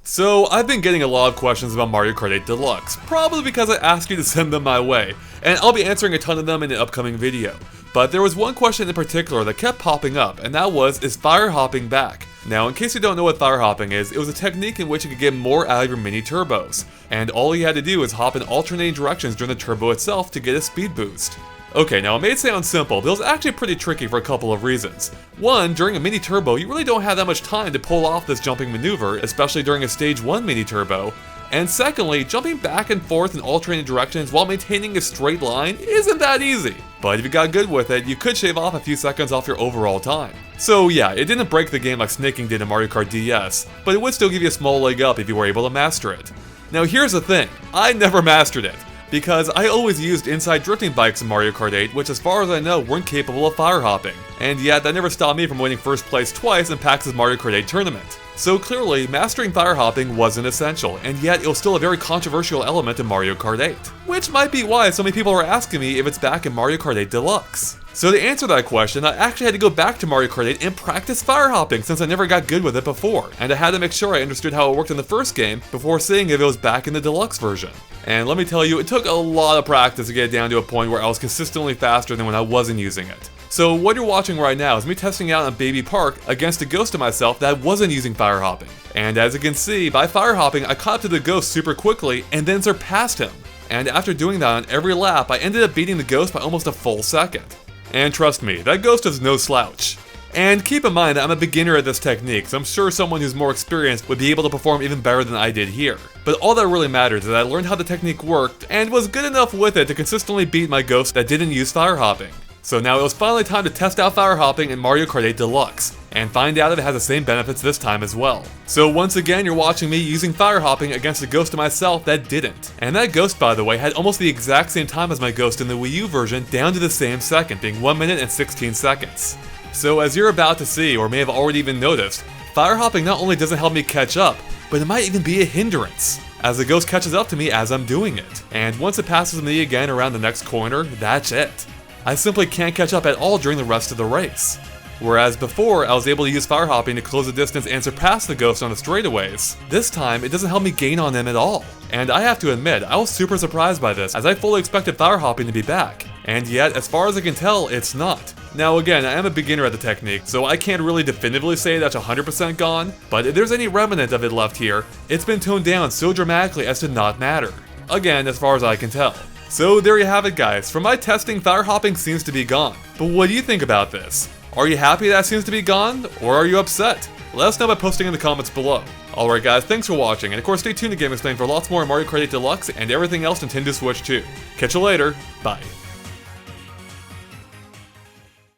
So, I've been getting a lot of questions about Mario Kart 8 Deluxe, probably because I asked you to send them my way, and I'll be answering a ton of them in an upcoming video. But there was one question in particular that kept popping up, and that was, is fire hopping back? Now, in case you don't know what fire hopping is, it was a technique in which you could get more out of your mini turbos, and all you had to do was hop in alternating directions during the turbo itself to get a speed boost. Okay, now it may sound simple, but it was actually pretty tricky for a couple of reasons. One, during a mini turbo, you really don't have that much time to pull off this jumping maneuver, especially during a stage 1 mini turbo. And secondly, jumping back and forth in alternating directions while maintaining a straight line isn't that easy. But if you got good with it, you could shave off a few seconds off your overall time. So yeah, it didn't break the game like snaking did in Mario Kart DS, but it would still give you a small leg up if you were able to master it. Now here's the thing, I never mastered it, because I always used inside drifting bikes in Mario Kart 8, which as far as I know weren't capable of fire hopping. And yet that never stopped me from winning first place twice in PAX's Mario Kart 8 tournament. So clearly, mastering fire hopping wasn't essential, and yet it was still a very controversial element in Mario Kart 8. Which might be why so many people are asking me if it's back in Mario Kart 8 Deluxe. So to answer that question, I actually had to go back to Mario Kart 8 and practice fire hopping since I never got good with it before, and I had to make sure I understood how it worked in the first game before seeing if it was back in the Deluxe version. And let me tell you, it took a lot of practice to get down to a point where I was consistently faster than when I wasn't using it. So what you're watching right now is me testing out on Baby Park against a ghost of myself that wasn't using fire hopping. And as you can see, by fire hopping, I caught up to the ghost super quickly and then surpassed him. And after doing that on every lap, I ended up beating the ghost by almost a full second. And trust me, that ghost is no slouch. And keep in mind that I'm a beginner at this technique, so I'm sure someone who's more experienced would be able to perform even better than I did here. But all that really matters is that I learned how the technique worked and was good enough with it to consistently beat my ghost that didn't use fire hopping. So now it was finally time to test out fire hopping in Mario Kart 8 Deluxe, and find out if it has the same benefits this time as well. So once again, you're watching me using fire hopping against a ghost of myself that didn't. And that ghost, by the way, had almost the exact same time as my ghost in the Wii U version, down to the same second, being 1 minute and 16 seconds. So as you're about to see, or may have already even noticed, fire hopping not only doesn't help me catch up, but it might even be a hindrance, as the ghost catches up to me as I'm doing it. And once it passes me again around the next corner, that's it. I simply can't catch up at all during the rest of the race. Whereas before, I was able to use fire hopping to close the distance and surpass the ghost on the straightaways, this time it doesn't help me gain on him at all. And I have to admit, I was super surprised by this, as I fully expected fire hopping to be back. And yet, as far as I can tell, it's not. Now again, I am a beginner at the technique, so I can't really definitively say that's 100% gone, but if there's any remnant of it left here, it's been toned down so dramatically as to not matter. Again, as far as I can tell. So there you have it guys, from my testing, fire hopping seems to be gone. But what do you think about this? Are you happy that seems to be gone, or are you upset? Let us know by posting in the comments below. Alright guys, thanks for watching, and of course stay tuned to GameXplain for lots more Mario Kart 8 Deluxe and everything else Nintendo Switch 2. Catch you later, bye.